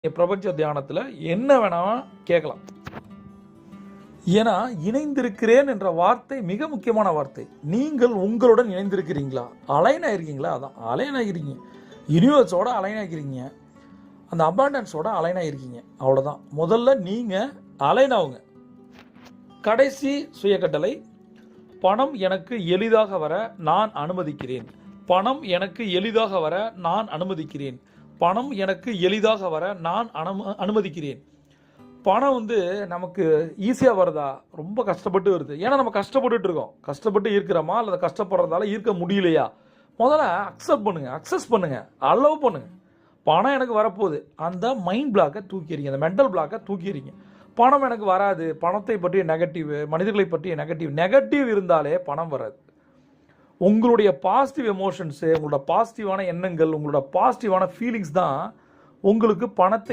பிரபஞ்ச தியானத்தில் என்ன வேணாலும் கேட்கலாம். ஏன்னா இணைந்திருக்கிறேன் என்ற வார்த்தை மிக முக்கியமான வார்த்தை. நீங்கள் உங்களுடன் இணைந்திருக்கிறீங்களா? அலைன் ஆகிருக்கீங்களா? அதான் அலைன் ஆகிருக்கீங்க, யூனிவர்ஸோட அலைன் ஆகிருக்கீங்க, அந்த அபாண்டன்ஸோட அலைன் ஆகிருக்கீங்க. அவ்வளோதான். முதல்ல நீங்கள் அலைன் ஆகுங்க. கடைசி சுயக்கட்டளை, பணம் எனக்கு எளிதாக வர நான் அனுமதிக்கிறேன். பணம் எனக்கு எளிதாக வர நான் அனுமதிக்கிறேன். பணம் எனக்கு எளிதாக வர நான் அனுமதிக்கிறேன். பணம் நமக்கு ஈஸியாக வருதா? ரொம்ப கஷ்டப்பட்டு வருது. ஏன்னா நம்ம கஷ்டப்பட்டுட்டு இருக்கோம். கஷ்டப்பட்டு ஈர்க்கிறோமா அல்லது கஷ்டப்படுறதால ஈர்க்க முடியலையா? முதல்ல அக்செப்ட் பண்ணுங்க, அக்சஸ் பண்ணுங்க, அலோவ் பண்ணுங்க. பணம் எனக்கு வரப்போகுது, அந்த மைண்ட் பிளாக்கை தூக்கிடுங்க, அந்த மென்டல் பிளாக்கை தூக்கிடுங்க. பணம் எனக்கு வராது, பணத்தை பற்றிய நெகட்டிவ், மனிதர்களை பற்றிய நெகட்டிவ் இருந்தாலே பணம் வராது. உங்களுடைய பாசிட்டிவ் எமோஷன்ஸு, உங்களோட பாசிட்டிவான எண்ணங்கள், உங்களோட பாசிட்டிவான ஃபீலிங்ஸ் தான் உங்களுக்கு பணத்தை